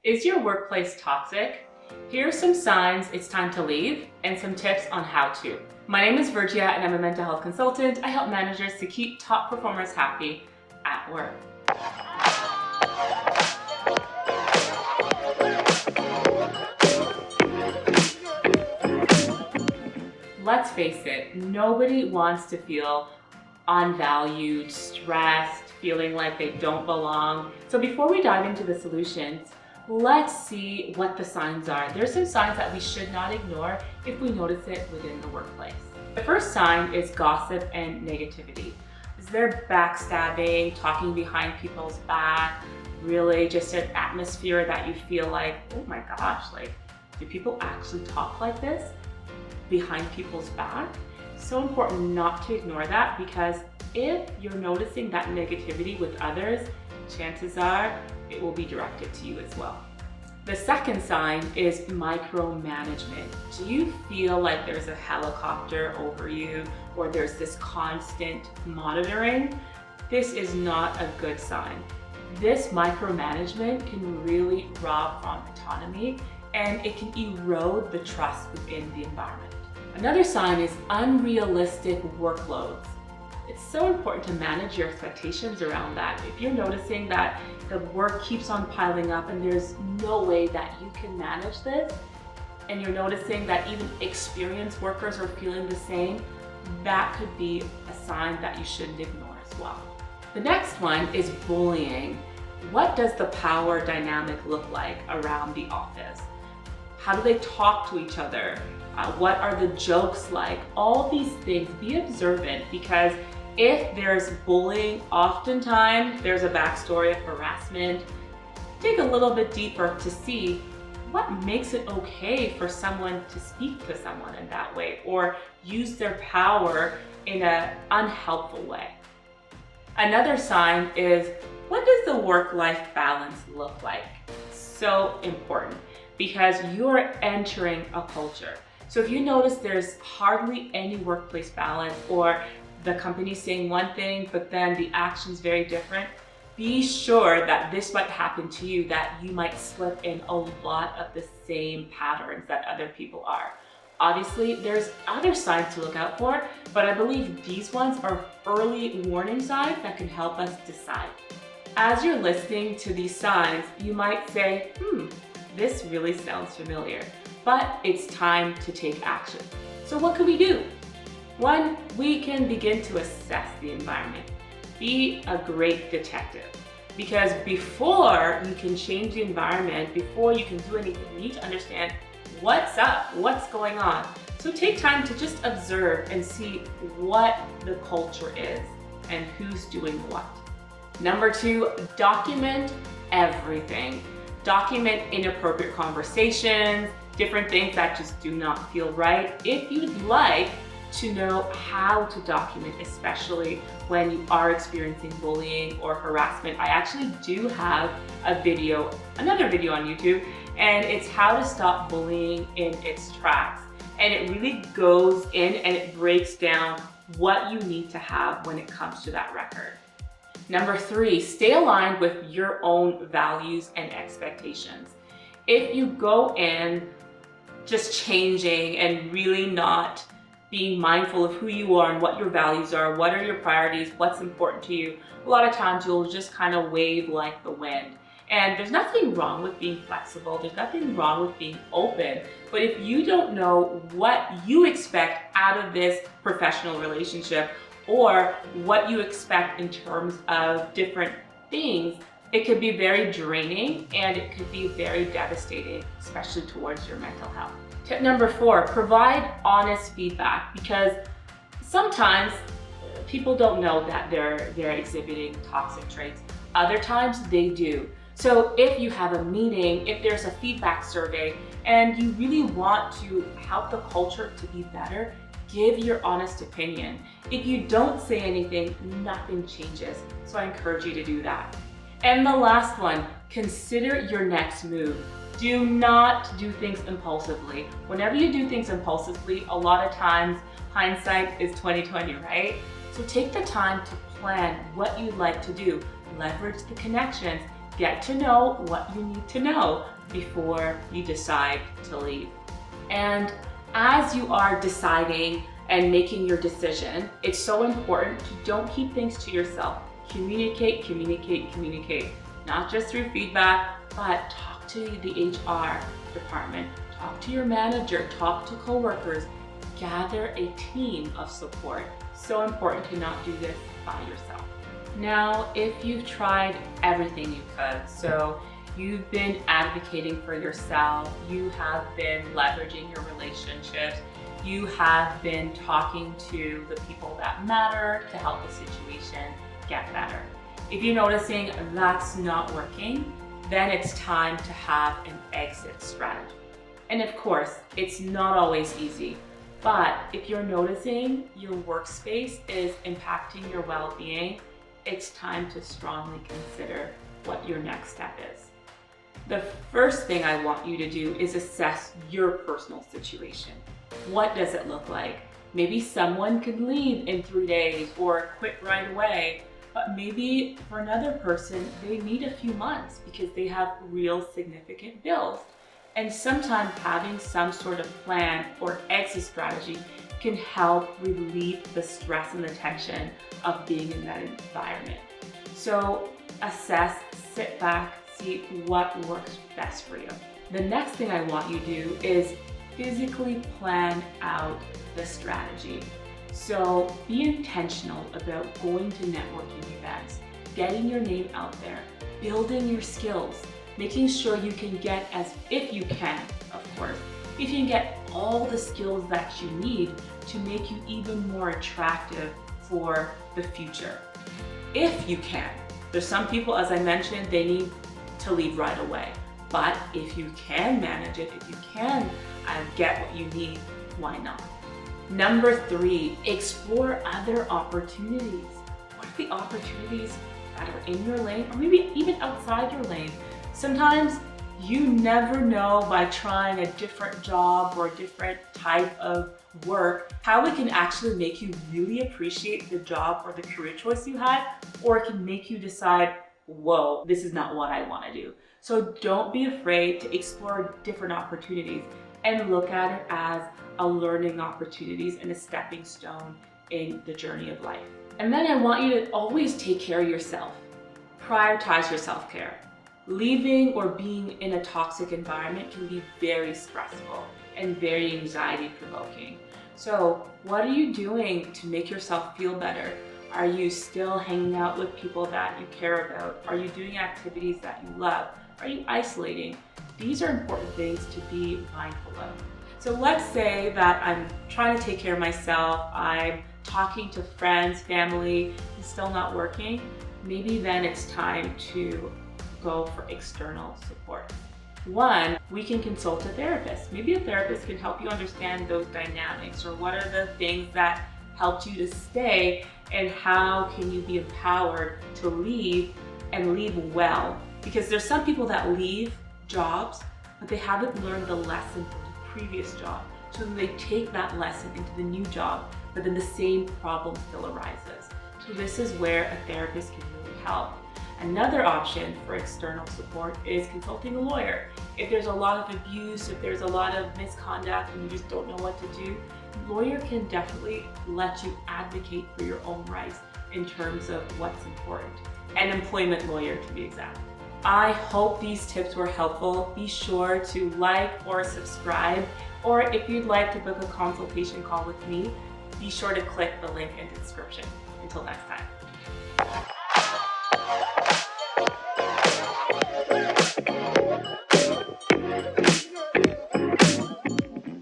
Is your workplace toxic? Here are some signs it's time to leave and some tips on how to. My name is Vergia and I'm a mental health consultant. I help managers to keep top performers happy at work. Let's face it, nobody wants to feel unvalued, stressed, feeling like they don't belong. So before we dive into the solutions, let's see what the signs are. There's some signs that we should not ignore if we notice it within the workplace. The first sign is gossip and negativity. Is there backstabbing, talking behind people's back, really just an atmosphere that you feel like, oh my gosh, like, do people actually talk like this behind people's back? So important not to ignore that, because if you're noticing that negativity with others, chances are it will be directed to you as well. The second sign is micromanagement. Do you feel like there's a helicopter over you, or there's this constant monitoring? This is not a good sign. This micromanagement can really rob from autonomy, and it can erode the trust within the environment. Another sign is unrealistic workloads. It's so important to manage your expectations around that. If you're noticing that the work keeps on piling up and there's no way that you can manage this, and you're noticing that even experienced workers are feeling the same, that could be a sign that you shouldn't ignore as well. The next one is bullying. What does the power dynamic look like around the office? How do they talk to each other? What are the jokes like? All these things, be observant, because if there's bullying, oftentimes there's a backstory of harassment. Dig a little bit deeper to see what makes it okay for someone to speak to someone in that way or use their power in an unhelpful way. Another sign is, what does the work-life balance look like? So important, because you're entering a culture. So if you notice there's hardly any workplace balance, or the company's saying one thing, but then the action's very different, be sure that this might happen to you, that you might slip in a lot of the same patterns that other people are. Obviously, there's other signs to look out for, but I believe these ones are early warning signs that can help us decide. As you're listening to these signs, you might say, this really sounds familiar, but it's time to take action. So what can we do? One, we can begin to assess the environment. Be a great detective, because before you can change the environment, before you can do anything, you need to understand what's up, what's going on. So take time to just observe and see what the culture is and who's doing what. Number two, document everything. Document inappropriate conversations, different things that just do not feel right. If you'd like to know how to document, especially when you are experiencing bullying or harassment, I actually do have another video on YouTube, and it's how to stop bullying in its tracks. And it really goes in and it breaks down what you need to have when it comes to that record. Number three, stay aligned with your own values and expectations. If you go in just changing and really not being mindful of who you are and what your values are, what are your priorities, what's important to you, a lot of times you'll just kind of wave like the wind. And there's nothing wrong with being flexible, there's nothing wrong with being open, but if you don't know what you expect out of this professional relationship, or what you expect in terms of different things, it could be very draining and it could be very devastating, especially towards your mental health. Tip number four, provide honest feedback, because sometimes people don't know that they're exhibiting toxic traits. Other times they do. So if you have a meeting, if there's a feedback survey, and you really want to help the culture to be better, give your honest opinion. If you don't say anything, nothing changes. So I encourage you to do that. And the last one, consider your next move. Do not do things impulsively. Whenever you do things impulsively, a lot of times hindsight is 20/20, right? So take the time to plan what you'd like to do. Leverage the connections Get to know what you need to know before you decide to leave. And as you are deciding and making your decision, it's so important to don't keep things to yourself. Communicate, communicate, communicate. Not just through feedback, but talk to the HR department, talk to your manager, talk to coworkers, gather a team of support. So important to not do this by yourself. Now, if you've tried everything you could, so you've been advocating for yourself, you have been leveraging your relationships, you have been talking to the people that matter to help the situation get better. If you're noticing that's not working, then it's time to have an exit strategy. And of course, it's not always easy, but if you're noticing your workspace is impacting your well-being, it's time to strongly consider what your next step is. The first thing I want you to do is assess your personal situation. What does it look like? Maybe someone could leave in 3 days or quit right away, but maybe for another person, they need a few months because they have real significant bills. And sometimes having some sort of plan or exit strategy can help relieve the stress and the tension of being in that environment. So assess, sit back, see what works best for you. The next thing I want you to do is physically plan out the strategy. So be intentional about going to networking events, getting your name out there, building your skills, making sure you can get if you can, of course, if you can get all the skills that you need to make you even more attractive for the future. If you can. There's some people, as I mentioned, they need to leave right away. But if you can manage it, if you can get what you need, why not? Number 3, explore other opportunities. What are the opportunities that are in your lane or maybe even outside your lane? Sometimes you never know by trying a different job or a different type of work how it can actually make you really appreciate the job or the career choice you had, or it can make you decide, whoa, this is not what I want to do. So don't be afraid to explore different opportunities and look at it as a learning opportunities and a stepping stone in the journey of life. And then I want you to always take care of yourself. Prioritize your self-care. Leaving or being in a toxic environment can be very stressful and very anxiety-provoking. So what are you doing to make yourself feel better? Are you still hanging out with people that you care about? Are you doing activities that you love? Are you isolating? These are important things to be mindful of. So let's say that I'm trying to take care of myself, I'm talking to friends, family, it's still not working. Maybe then it's time to go for external support. One, we can consult a therapist. Maybe a therapist can help you understand those dynamics, or what are the things that helped you to stay, and how can you be empowered to leave and leave well. Because there's some people that leave jobs, but they haven't learned the lesson from the previous job. So then they take that lesson into the new job, but then the same problem still arises. So this is where a therapist can really help. Another option for external support is consulting a lawyer. If there's a lot of abuse, if there's a lot of misconduct and you just don't know what to do, a lawyer can definitely let you advocate for your own rights in terms of what's important. An employment lawyer, to be exact. I hope these tips were helpful. Be sure to like or subscribe, or if you'd like to book a consultation call with me, be sure to click the link in the description. Until next time.